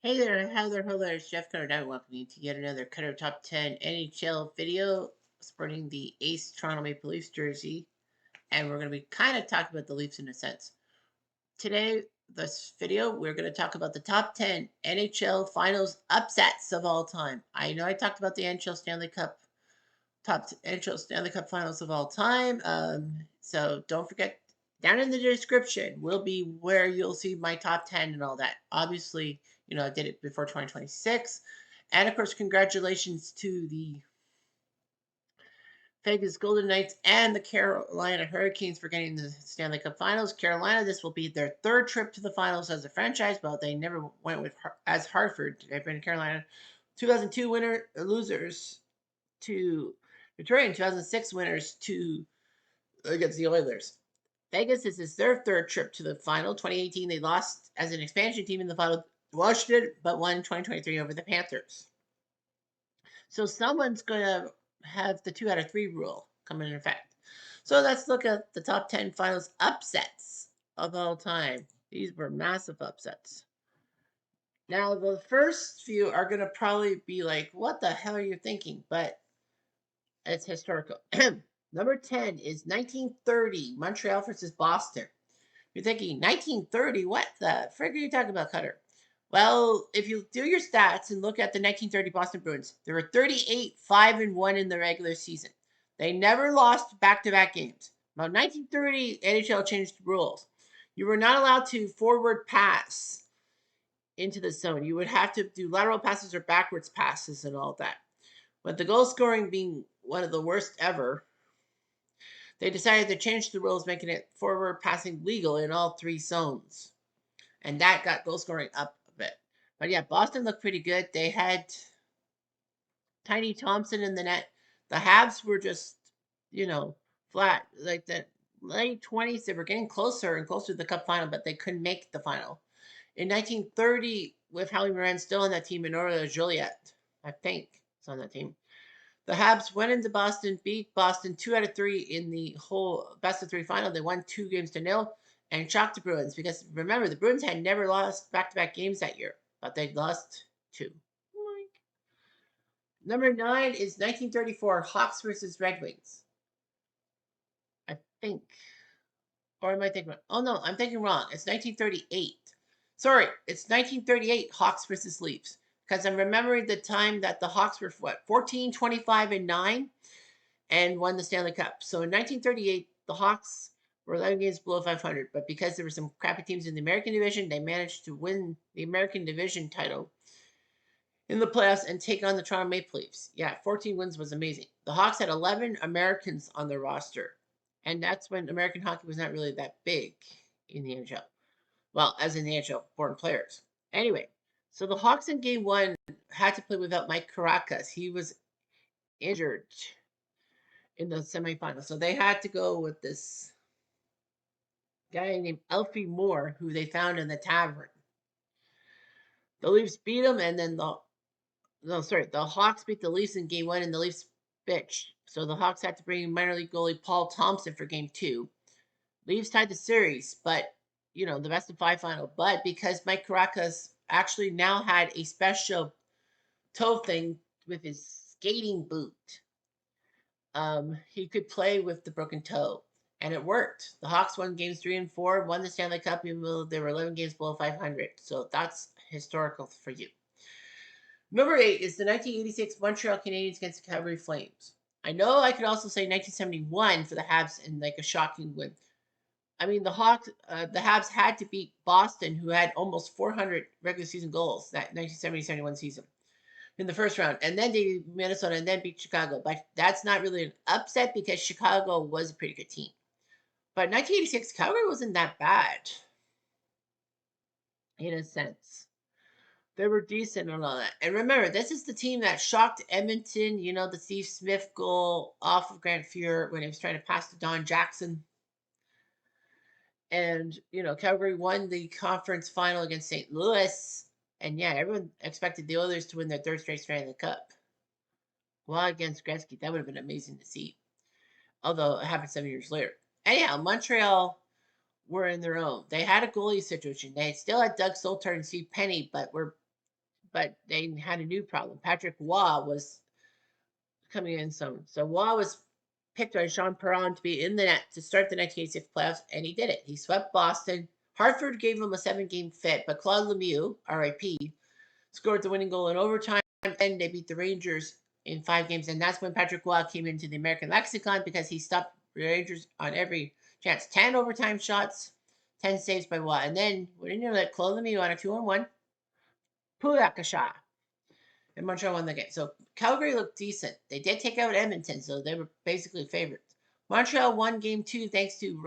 Hey there, hello there, it's Jeff Cutter. I welcome you to yet another Cutter Top 10 NHL video sporting the Ace Toronto Maple Leafs jersey. And we're going to be kind of talking about the Leafs in a sense. Today, this video, we're going to talk about the top 10 NHL finals upsets of all time. I know I talked about the NHL Stanley Cup, NHL Stanley Cup finals of all time. So don't forget, down in the description will be where you'll see my top 10 and all that. Obviously, I did it before 2026. And of course, congratulations to the Vegas Golden Knights and the Carolina Hurricanes for getting the Stanley Cup Finals. Carolina, this will be their third trip to the finals as a franchise, but they never went with as Hartford. They've been Carolina 2002 losers to Detroit, in 2006 winners to against the Oilers. Vegas, this is their third trip to the final. 2018, they lost as an expansion team in the final to Washington, but won in 2023 over the Panthers. So someone's going to have the 2 out of 3 rule come in effect. So let's look at the top 10 finals upsets of all time. These were massive upsets. Now, the first few are going to probably be like, what the hell are you thinking? But it's historical. Number 10 is 1930, Montreal versus Boston. You're thinking, 1930? What the frig are you talking about, Cutter? Well, if you do your stats and look at the 1930 Boston Bruins, there were 38, 5 and 1 in the regular season. They never lost back-to-back games. About 1930, NHL changed the rules. You were not allowed to forward pass into the zone. You would have to do lateral passes or backwards passes and all that. But the goal scoring being one of the worst ever, they decided to change the rules, making it forward passing legal in all 3 zones. And that got goal scoring up a bit. But yeah, Boston looked pretty good. They had Tiny Thompson in the net. The Habs were just, flat. Like the late 20s, they were getting closer and closer to the cup final, but they couldn't make the final. In 1930, with Howie Moran still on that team, and Aurelio Joliet, I think, is on that team. The Habs went into Boston, beat Boston 2 out of 3 in the whole best of 3 final. They won 2-0 and shocked the Bruins because remember, the Bruins had never lost back-to-back games that year, but they lost 2. Number 9 is 1934 Hawks versus Red Wings. I think. Or am I thinking? Oh no, I'm thinking wrong. It's 1938. Sorry, it's 1938 Hawks versus Leafs. Because I'm remembering the time that the Hawks were what 14, 25, and 9 and won the Stanley Cup. So in 1938, the Hawks were 11 games below 500, but because there were some crappy teams in the American Division, they managed to win the American Division title in the playoffs and take on the Toronto Maple Leafs. Yeah, 14 wins was amazing. The Hawks had 11 Americans on their roster, and that's when American hockey was not really that big in the NHL. Well, as in the NHL, foreign players. Anyway, so the Hawks in game 1 had to play without Mike Caracas. He was injured in the semifinals. So they had to go with this guy named Elfie Moore, who they found in the tavern. The Leafs beat him, and then the Hawks beat the Leafs in game 1, and the Leafs bitched. So the Hawks had to bring in minor league goalie Paul Thompson for game 2. Leafs tied the series, but the best of 5 final. But because Mike Caracas actually now had a special toe thing with his skating boot, he could play with the broken toe, and it worked. The Hawks won games 3 and 4, won the Stanley Cup, even though they were 11 games below 500. So that's historical for you. Number 8 is the 1986 Montreal Canadiens against the Calgary Flames. I know I could also say 1971 for the Habs in like a shocking win. I mean, the Habs had to beat Boston, who had almost 400 regular season goals that 1970-71 season in the first round, and then they beat Minnesota and then beat Chicago. But that's not really an upset because Chicago was a pretty good team. But 1986, Calgary wasn't that bad in a sense. They were decent and all that. And remember, this is the team that shocked Edmonton. The Steve Smith goal off of Grant Fuhr when he was trying to pass to Don Jackson. And, Calgary won the conference final against St. Louis. And yeah, everyone expected the Oilers to win their third straight Stanley Cup. Well, against Gretzky, that would have been amazing to see. Although it happened 7 years later. Anyhow, Montreal were in their own. They had a goalie situation. They still had Doug Soltart and Steve Penny, but were but they had a new problem. Patrick Waugh was coming in soon. So Waugh was picked by Sean Perron to be in the net to start the 1986 playoffs, and he did it. He swept Boston. Hartford gave him a 7-game fit, but Claude Lemieux, RIP, scored the winning goal in overtime, and they beat the Rangers in 5 games. And that's when Patrick Waugh came into the American lexicon because he stopped the Rangers on every chance. 10 overtime shots, 10 saves by Waugh. And then, when you know that, Claude Lemieux on a 2-on-1, Puyak a shot. And Montreal won the game. So Calgary looked decent. They did take out Edmonton, so they were basically favorites. Montreal won game 2 thanks to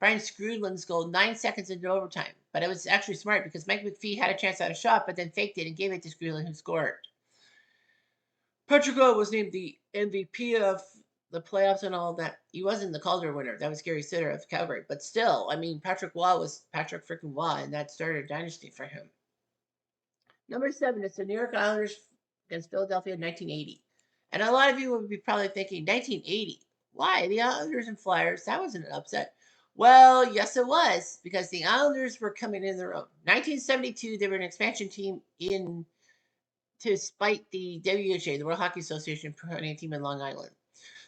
Brian Skrudland's goal 9 seconds into overtime. But it was actually smart because Mike McPhee had a chance at a shot, but then faked it and gave it to Skrudland, who scored. Patrick Waugh was named the MVP of the playoffs and all that. He wasn't the Calder winner. That was Gary Sitter of Calgary. But still, I mean, Patrick Waugh was Patrick freaking Waugh, and that started a dynasty for him. Number 7 is the New York Islanders against Philadelphia in 1980. And a lot of you would be probably thinking, 1980? Why? The Islanders and Flyers, that wasn't an upset. Well, yes, it was, because the Islanders were coming in their own. 1972, they were an expansion team in to spite the WHA, the World Hockey Association, putting a team in Long Island.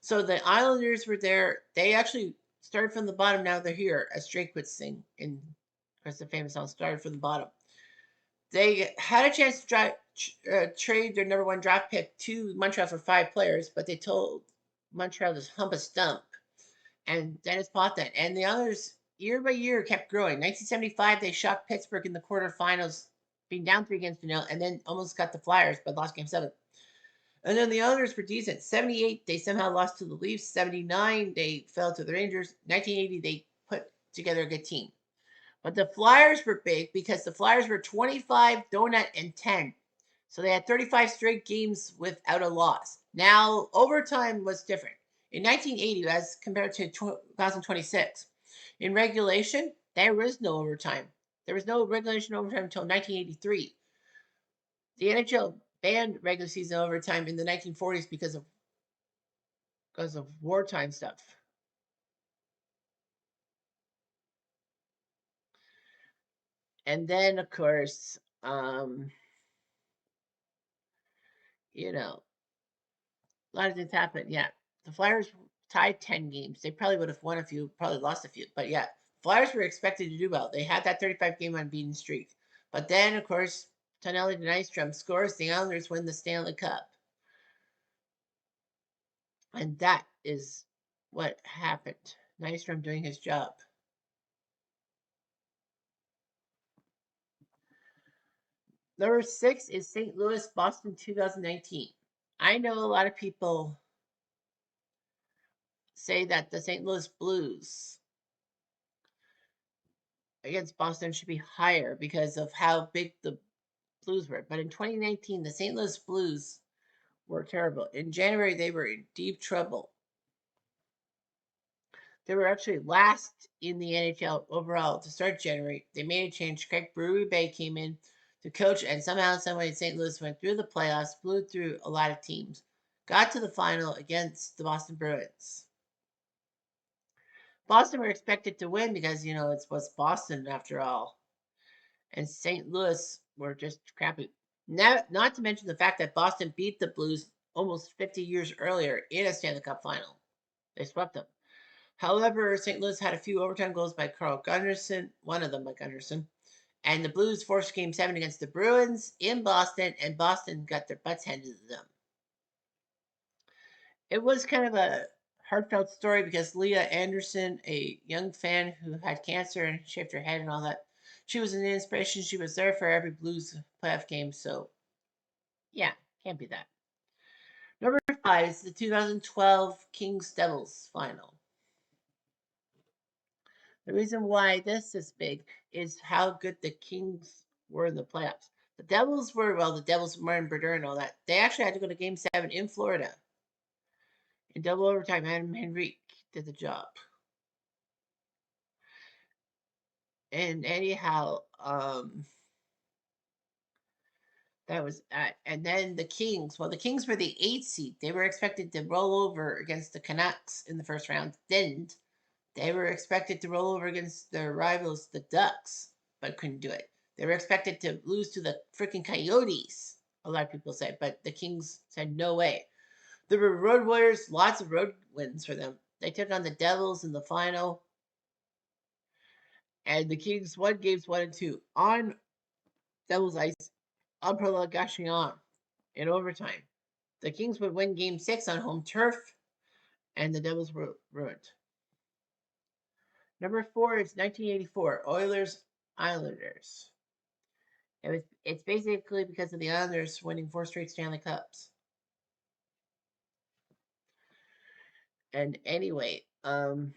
So the Islanders were there. They actually started from the bottom. Now they're here, as Drake would sing in, of course, the famous song, Started from the Bottom. They had a chance to trade their number 1 draft pick to Montreal for 5 players, but they told Montreal to hump a stump. And Dennis bought that. And the others, year by year, kept growing. 1975, they shocked Pittsburgh in the quarterfinals, being down 3-0, and then almost got the Flyers, but lost game 7. And then the others were decent. 78, they somehow lost to the Leafs. 79, they fell to the Rangers. 1980, they put together a good team. But the Flyers were big because the Flyers were 25, donut, and 10. So they had 35 straight games without a loss. Now, overtime was different. In 1980, as compared to 2026, in regulation, there was no overtime. There was no regulation overtime until 1983. The NHL banned regular season overtime in the 1940s because of wartime stuff. And then, of course, you know, a lot of things happened. Yeah, the Flyers tied 10 games. They probably would have won a few, probably lost a few. But yeah, Flyers were expected to do well. They had that 35-game unbeaten streak. But then, of course, Tonelli Nystrom scores. The Islanders win the Stanley Cup. And that is what happened. Nystrom doing his job. Number 6 is St. Louis, Boston 2019. I know a lot of people say that the St. Louis Blues against Boston should be higher because of how big the Blues were. But in 2019, the St. Louis Blues were terrible. In January, they were in deep trouble. They were actually last in the NHL overall to start January. They made a change. Craig Brewery-Bay came in to coach, and somehow, someway, St. Louis went through the playoffs, blew through a lot of teams, got to the final against the Boston Bruins. Boston were expected to win because, it was Boston after all. And St. Louis were just crappy. Not to mention the fact that Boston beat the Blues almost 50 years earlier in a Stanley Cup final. They swept them. However, St. Louis had a few overtime goals by Carl Gunnarsson, one of them by Gunnarsson, and the Blues forced Game 7 against the Bruins in Boston, and Boston got their butts handed to them. It was kind of a heartfelt story because Leah Anderson, a young fan who had cancer and shaved her head and all that, she was an inspiration. She was there for every Blues playoff game, so yeah, can't be that. Number 5 is the 2012 Kings Devils final. The reason why this is big is how good the Kings were in the playoffs. The Devils were, the Devils, Martin Brodeur and all that. They actually had to go to Game 7 in Florida. In double overtime, Adam Henrique did the job. And anyhow, that was, and then the Kings. Well, the Kings were the 8th seed. They were expected to roll over against the Canucks in the first round. Didn't. They were expected to roll over against their rivals, the Ducks, but couldn't do it. They were expected to lose to the freaking Coyotes, a lot of people said, but the Kings said no way. There were road warriors, lots of road wins for them. They took on the Devils in the final, and the Kings won games 1 and 2 on Devils ice on prolongation in overtime. The Kings would win Game 6 on home turf, and the Devils were ruined. Number 4 is 1984 Oilers Islanders. It's basically because of the Islanders winning 4 straight Stanley Cups. And anyway, the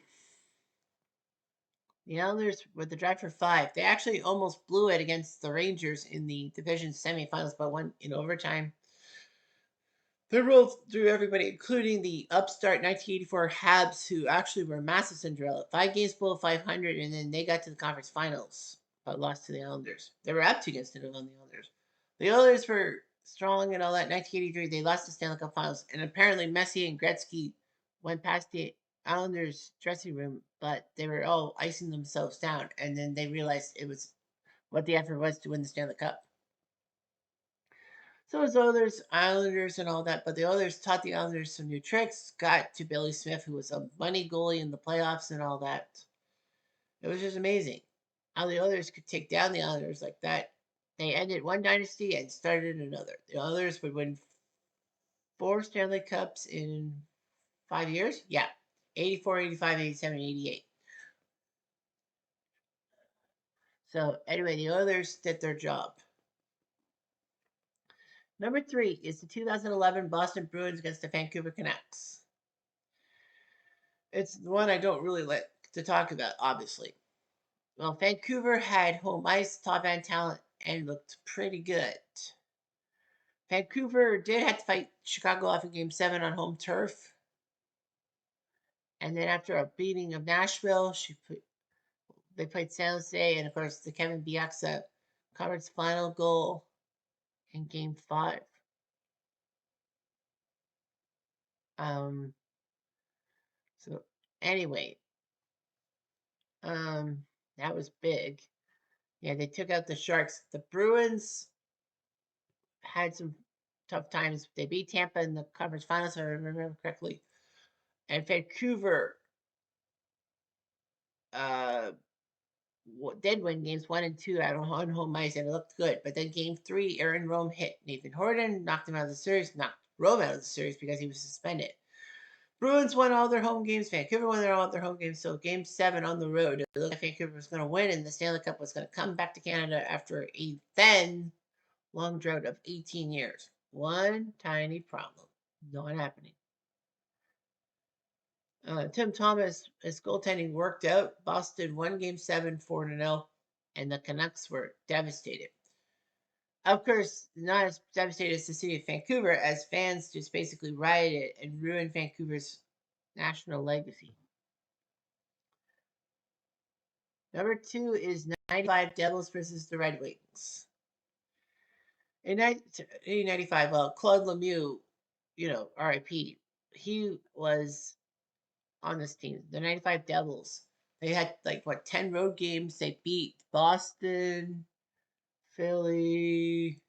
Islanders were the drive for 5. They actually almost blew it against the Rangers in the division semifinals, but won in overtime. They rolled through everybody, including the upstart 1984 Habs, who actually were a massive Cinderella. 5 games below 500, and then they got to the conference finals, but lost to the Islanders. They were up 2 games to on the Islanders. The Oilers were strong and all that. 1983, they lost the Stanley Cup Finals, and apparently Messi and Gretzky went past the Islanders' dressing room, but they were all icing themselves down, and then they realized it was what the effort was to win the Stanley Cup. So as Oilers, Islanders, and all that, but the Oilers taught the Islanders some new tricks. Got to Billy Smith, who was a money goalie in the playoffs and all that. It was just amazing how the Oilers could take down the Islanders like that. They ended one dynasty and started another. The Oilers would win 4 Stanley Cups in 5 years. Yeah, 84, 85, 87, 88. So anyway, the Oilers did their job. Number 3 is the 2011 Boston Bruins against the Vancouver Canucks. It's the one I don't really like to talk about, obviously. Well, Vancouver had home ice, top end talent, and looked pretty good. Vancouver did have to fight Chicago off in Game 7 on home turf. And then after a beating of Nashville, they played San Jose, and of course, the Kevin Bieksa conference final goal in Game 5. So anyway, that was big. Yeah, they took out the Sharks. The Bruins had some tough times. They beat Tampa in the conference finals, if I remember correctly. And Vancouver uh, did win games 1 and 2 out on home ice, and it looked good. But then Game 3, Aaron Rome hit Nathan Horton, knocked him out of the series, knocked Rome out of the series because he was suspended. Bruins won all their home games. Vancouver won all their home games. So Game 7 on the road, it looked like Vancouver was going to win, and the Stanley Cup was going to come back to Canada after a then long drought of 18 years. One tiny problem. Not happening. Tim Thomas, his goaltending worked out. Boston won Game 7, 4-0, and the Canucks were devastated. Of course, not as devastated as the city of Vancouver, as fans just basically rioted and ruined Vancouver's national legacy. Number 2 is 95 Devils versus the Red Wings. In 1995, well, Claude Lemieux, RIP, he was on this team, the 95 Devils. They had 10 road games. They beat Boston, Philly,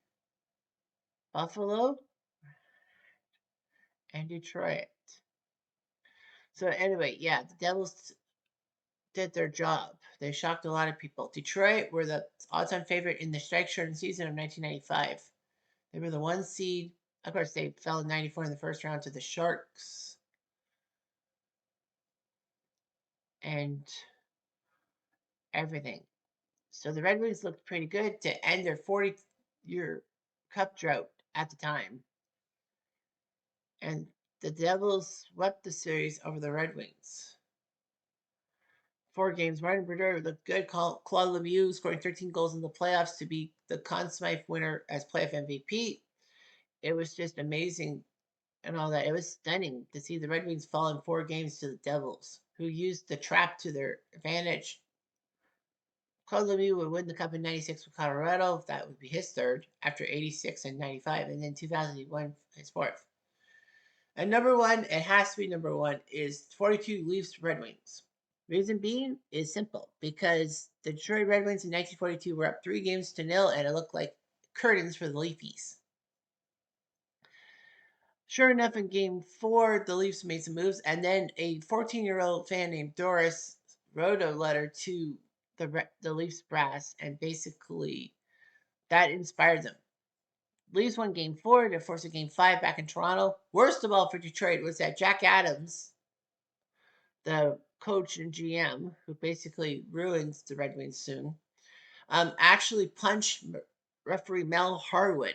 Buffalo, and Detroit. So anyway, yeah, the Devils did their job. They shocked a lot of people. Detroit were the odds-on favorite in the strike-shortened season of 1995. They were the 1 seed. Of course, they fell in 94 in the first round to the Sharks. And everything. So the Red Wings looked pretty good to end their 40-year cup drought at the time. And the Devils swept the series over the Red Wings. 4 games. Martin Brodeur looked good. Claude Lemieux scoring 13 goals in the playoffs to be the Conn Smythe winner as playoff MVP. It was just amazing and all that. It was stunning to see the Red Wings fall in 4 games to the Devils, who used the trap to their advantage. Claude Lemieux would win the cup in 96 with Colorado. That would be his third after 86 and 95. And then 2000, he won his fourth. And number 1, it has to be number 1, is 42 Leafs Red Wings. Reason being is simple because the Detroit Red Wings in 1942 were up 3 games to 0, and it looked like curtains for the Leafs. Sure enough, in game 4, the Leafs made some moves, and then a 14-year-old fan named Doris wrote a letter to the Leafs brass, and basically that inspired them. Leafs won game 4 to force a game 5 back in Toronto. Worst of all for Detroit was that Jack Adams, the coach and GM, who basically ruins the Red Wings soon, actually punched referee Mel Harwood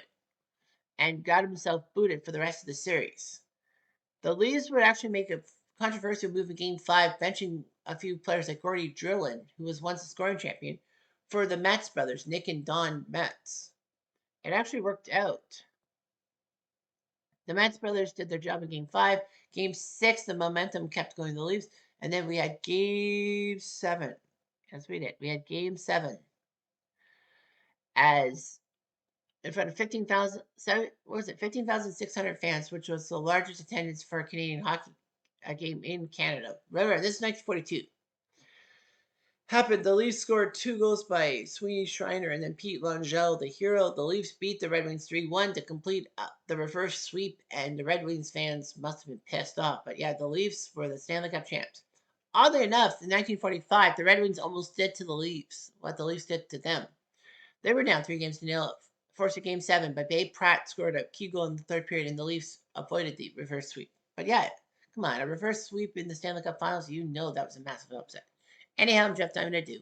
and got himself booted for the rest of the series. The Leafs would actually make a controversial move in game 5, benching a few players like Gordy Drillin, who was once a scoring champion, for the Metz brothers, Nick and Don Metz. It actually worked out. The Metz brothers did their job in game 5. Game 6, the momentum kept going to the Leafs. And then we had game 7. Yes, we did. We had game 7 as in front of 15,000, what was it, 15,600 fans, which was the largest attendance for a Canadian hockey game in Canada. Remember, this is 1942. Happened, the Leafs scored 2 goals by Sweeney Schreiner and then Pete Longel, the hero. The Leafs beat the Red Wings 3-1 to complete the reverse sweep, and the Red Wings fans must have been pissed off. But yeah, the Leafs were the Stanley Cup champs. Oddly enough, in 1945, the Red Wings almost did to the Leafs what the Leafs did to them. They were down 3 games to 0, forced a game 7, but Babe Pratt scored a key goal in the third period, and the Leafs avoided the reverse sweep. But yeah, come on, a reverse sweep in the Stanley Cup Finals, you know that was a massive upset. Anyhow, I'm Jeff Diamond. I do.